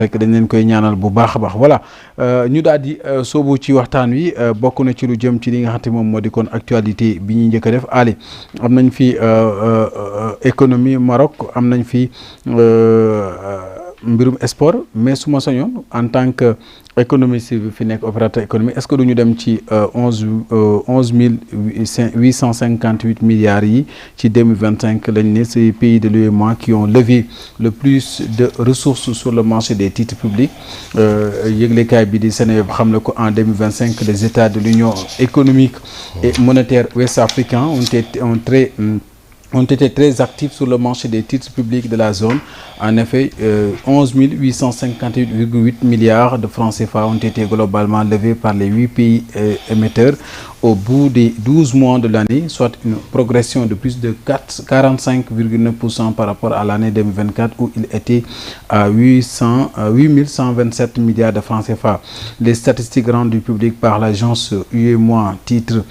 rek dañ leen koy ñaanal bu baax a baax voilà ñu daal di soobu ci waxtaan wi bokk na ci lu jëm ci li nga xam te moom moo di kon actualité bi ñuy njëkk a def Ali am nañ fi économie Maroc am nañ fi mbirum sport mais su ma sañoon en tant que économiste bi fi nekk opérateur économique est-ce que du ñu dem ci 11,858 milliards yi ci 2025 lañ ne ces pays de l'UEMOA qui ont levé le plus de ressources sur le marché des titres publics yëglekaay bi di Sénégal xam ne ko en 2025 les États de l'Union économique et monétaire ouest-africain ont été très actifs sur le marché des titres publics de la zone. En effet, 11,858 milliards de francs CFA ont été globalement levés par les 8 pays émetteurs au bout des 12 mois de l'année, soit une progression de plus de 45,9% par rapport à l'année 2024 où il était à 8127 milliards de francs CFA. Les statistiques rendues publiques par l'agence UEMOA titre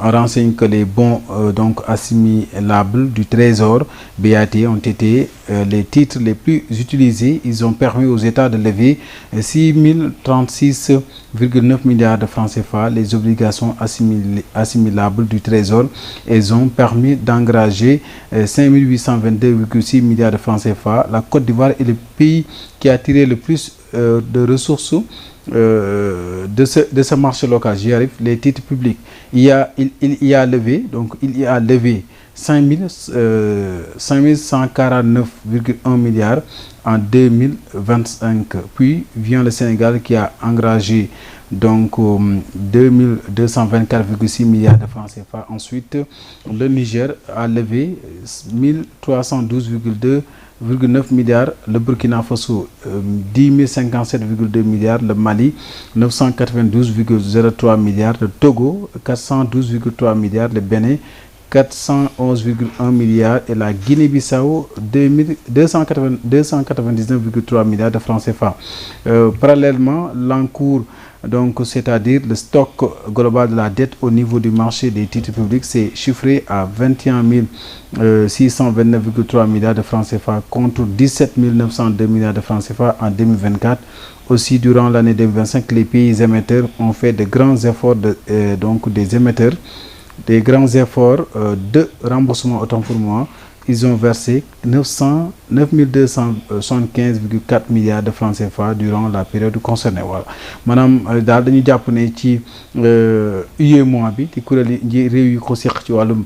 renseignent que les bons donc assimilables du Trésor BAT ont été les titres les plus utilisés. Ils ont permis aux États de lever 6036,9 milliards de francs CFA. Les obligations assimilables du Trésor, elles ont permis d'engranger 5822,6 milliards de francs CFA. La Côte d'Ivoire est le pays qui a tiré le plus de ressources de ce marché local. J'y arrive. Les titres publics. Il y a levé 5149,1 milliards en 2025. Puis vient le Sénégal qui a engrangé donc 2224,6 milliards de francs CFA. Ensuite, le Niger a levé 1312,9 milliards, le Burkina Faso 10 057,2 milliards, le Mali 992,03 milliards, le Togo 412,3 milliards, le Bénin 411,1 milliards et la Guinée-Bissau 299,3 milliards de francs CFA. Parallèlement, l'encours, donc c'est-à-dire le stock global de la dette au niveau du marché des titres publics, c'est chiffré à 21 629,3 milliards de francs CFA contre 17 902 milliards de francs CFA en 2024. Aussi, durant l'année 2025, les pays émetteurs ont fait de grands efforts des grands efforts de remboursement. Autant pour moi, ils ont versé 9275,4 milliards de francs CFA durant la période concernée. Voilà maanaam daal dañu jàpp ne ci UEMOA bi ci kuréel yi réew yu ko seq ci wàllum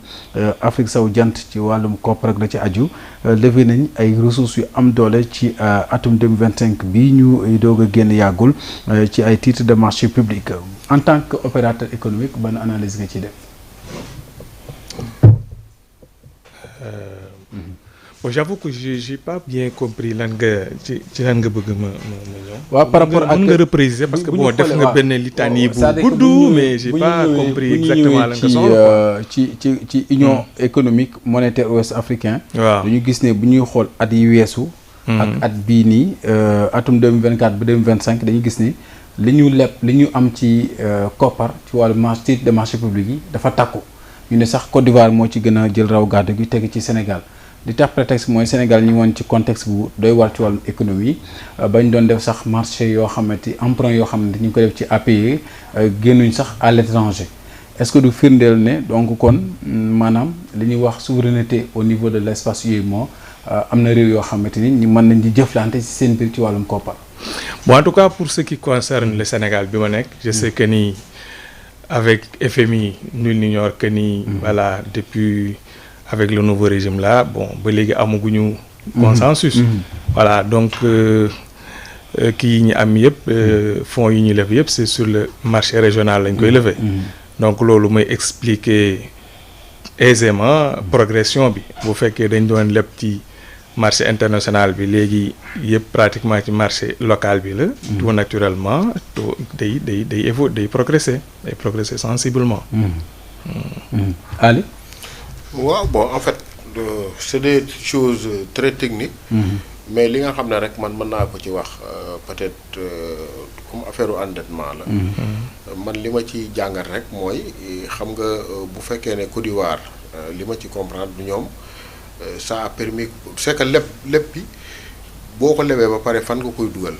Afrique sowu jant ci wàllum koppar ak la ci aju levé nañ ay ressources yu am doole ci atum 2025 bi ñu doog a génn yàggul ci ay titres de marché public. En tant que opérateur économique ban analyse nga ci def. Bon, j'avoue que j'ai pas bien compris lan nga ci lan nga bëgg ma ñëw. waaw par rapport ak mën nga repréciser parce que bon def nga benn litanie bu gudd mais j'ai pas compris exactement lan nga soxla ci union économique monétaire ouest africain. waaw dañu gis ne bu ñuy xool at yi weesu. ak at bii nii atum 2024 ba 2025 dañu gis ne li ñu am ci koppar ci wàllu marché de marché public yi dafa takku. ñu ne sax Côte d'Ivoire moo ci gën a jël raw gàddu gi teg ci Sénégal li tax prétexte mooy Sénégal ñu woon ci contexte bu doy war ci wàllum économie bañ doon def sax marché yoo xamante emprunt yoo xamante ñu ngi ko def ci APE génnuñ sax à l'étranger. Est-ce que du firndeel ne donc kon maanaam li ñuy wax souveraineté au niveau de l'espace UEMOA am na réew yoo xamante ni ñu mën nañ di jëflante ci seen biir ci wàllum koppar. Bon, en tout cas pour ce qui concerne le Sénégal bi ma nekk je sais que ni avec FMI nul n'ignore que ni voilà depuis avec le nouveau régime là bon ba léegi amaguñu consensus. Voilà donc kii ñu am yëpp fonds yi ñuy lever yëpp c'est sur le marché régional lañ koy lever. Donc loolu mooy expliquer aisément progression bi bu fekkee dañ doon leb ci marché international bi léegi yëpp pratiquement ci marché local bi la. tout naturellement tout day progresser sensiblement. Ali. waaw bon en fait c'est des choses très techniques. mais li nga xam ne rek man mën naa ko ci wax peut-être comme affaire endettement la. man li ma ci jàngat rek mooy xam nga bu fekkee ne Côte d'Ivoire li ma ci comprendre du ñoom ça a permis c'est que lépp bi boo ko lebee ba pare fan nga koy dugal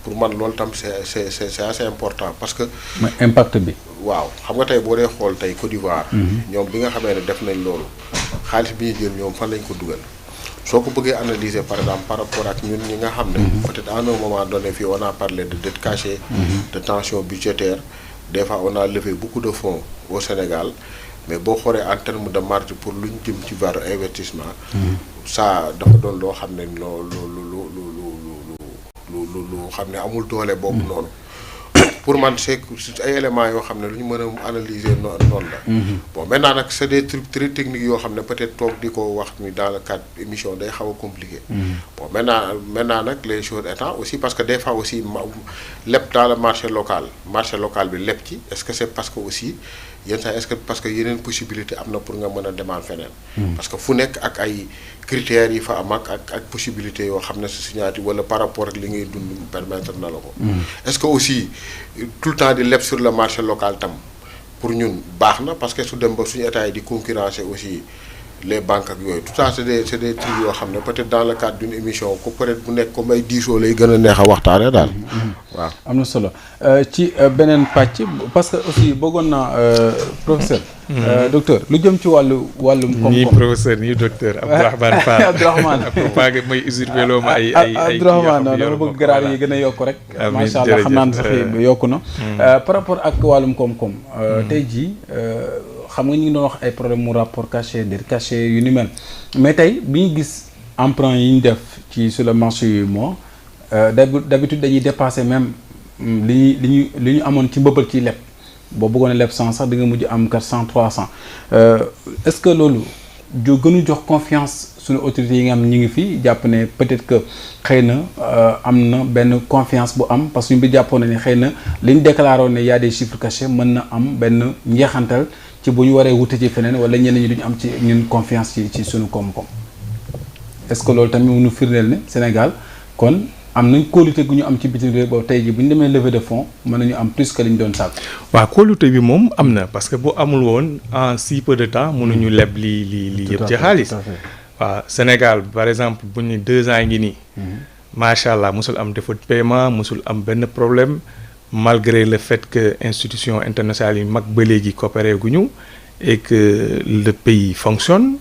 pour man loolu tam c'est assez important parce que. mooy impact bi. waaw xam nga tey boo dee xool tey Côte d'Ivoire. ñoom bi nga xamee ne def nañ loolu xaalis bi ñu jël ñoom fan lañ ko dugal soo ko bëggee analyser par exemple par rapport ak ñun ñi nga xam ne. peut-être à un moment donné fii on a parlé de dette cachée. de tension budgétaire des fois on a levé beaucoup de fonds au Sénégal mais boo xoolee en termes de marge pour lu ñu jëm ci vers investissement. ça dafa doon loo xam ne lu xam ne amul doole boobu noonu. pour man c'est ay éléments yoo xam ne lu ñu mën a analyser noonu la. bon maintenant nag c'est des trucs très techniques yoo xam ne peut-être toog di ko wax ni dans le cadre émission day xaw a compliqué. bon maintenant nag les choses étant aussi parce que des fois aussi lépp dans le marché local bi lépp ci est-ce que c'est parce que aussi yenn saa est-ce que parce que yeneen possibilité am na pour nga mën a demaat feneen. parce que fu nekk ak ay critères yi fa am ak possibilité yoo xam ne sa signature wala par rapport ak li ngay dund permettre na la ko. est-ce que aussi tout le temps di leb sur le marché local tam pour ñun baax na parce que su dem ba suñu état yi di concurrencer aussi les banques ak yooyu tout ça c'est des trucs yoo xam ne peut-être dans le cadre d'une émission ko peut-être bu nekk comme ay diisoo lay gën a neex a waxtaane daal. waaw am na solo ci beneen pàcc parce que aussi bëggoon naa professeur. docteur lu jëm ci wàllum koom-koom. nii professeur nii docteur Abdourahmane Fall. Abdourahmane maa ngi may usurpé loo ma ay Abdourahmane non dama bëgg garaar yi gën a yokk rek. macha allah xam naa ne sax yokku na. par rapport ak wàllum koom-koom. tey jii xam nga ñu ngi doon wax ay problème mu rapport caché dette caché yu ni mel mais tey bi ñu gis emprunt yi ñu def ci sur le marché yu mois d'habitude dañuy dépasser même li ñu amoon ci mbëbal ci leb boo bëggoon a leb 100 sax di nga mujj am 400 300 est-ce que loolu gënu jox confiance suñu autorités yi nga xam ñi ngi fii jàpp ne peut-être que xëy na am na benn confiance bu am parce que ñu bi jàppoon na ne xëy na li ñu déclaré woon ne y a des chiffres cachés mën na am benn njeexantal ci bu ñu waree wute ci feneen wala ñenn ñi duñu am ci ñun confiance ci suñu koom-koom est-ce que loolu tamit mënu firndeel ne Sénégal kon am nañ kóolute gu ñu am ci bitim réew boobu tey jii bu ñu demee levée de fonds mën nañu am plus que li ñu doon sàkk. waaw kóolute bi moom am na parce que bu amul woon en si peu de temps mënuñu leb lii yëpp ci xaalis. waaw Sénégal par exemple bu ñu 2 ans ngi nii. macha allah musul am défaut de paiement musul am benn problème malgré le fait que institution internationale yi mag ba léegi coopéré guñu et que le pays fonctionne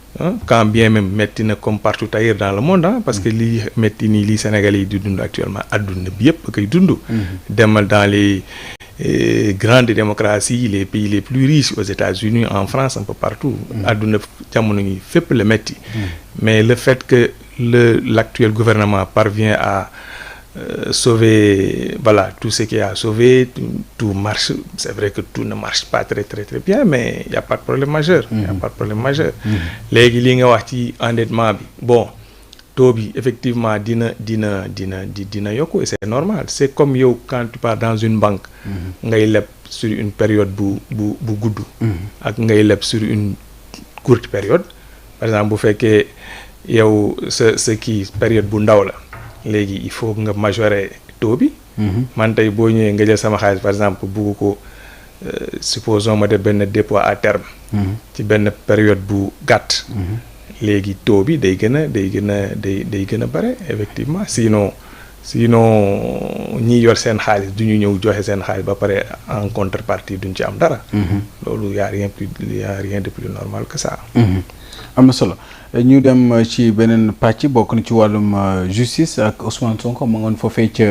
quand bien même metti na comme partout ailleurs dans le monde parce que lii metti nii lii Sénégalais yi di dund actuellement adduna bi yëpp koy dund. demal dans les grandes démocraties les pays les plus riches aux États-Unis en France un peu partout. adduna jamono ngi fépp la metti mais le fait que l'actuel gouvernement parvient à sauver voilà tout ce qu'il y a à sauver tout marche c'est vrai que tout ne marche pas très très très bien mais il y a pas de problème majeur. léegi li nga wax ci endettement bi bon taux bi effectivement dina yokku et c'est normal c'est comme yow quand tu pars dans une banque. ngay leb sur une période bu gudd. ak ngay leb sur une courte période par exemple bu fekkee yow sa kii période bu ndaw la. léegi il faut nga majorer taux bi. man tey boo ñëwee nga jël sama xaalis par exemple bugg ko supposons ma def benn dépôt à terme. ci benn période bu gàtt. léegi taux bi day gën a bare effectivement sinon ñi yor seen xaalis du ñu ñëw joxe seen xaalis ba pare en contrepartie duñ ci am dara. loolu y a rien de plus normal que ça. am na solo ñu dem ci beneen pàcc bokk na ci wàllum justice ak Ousmane Sonko ma ngoon foofee ca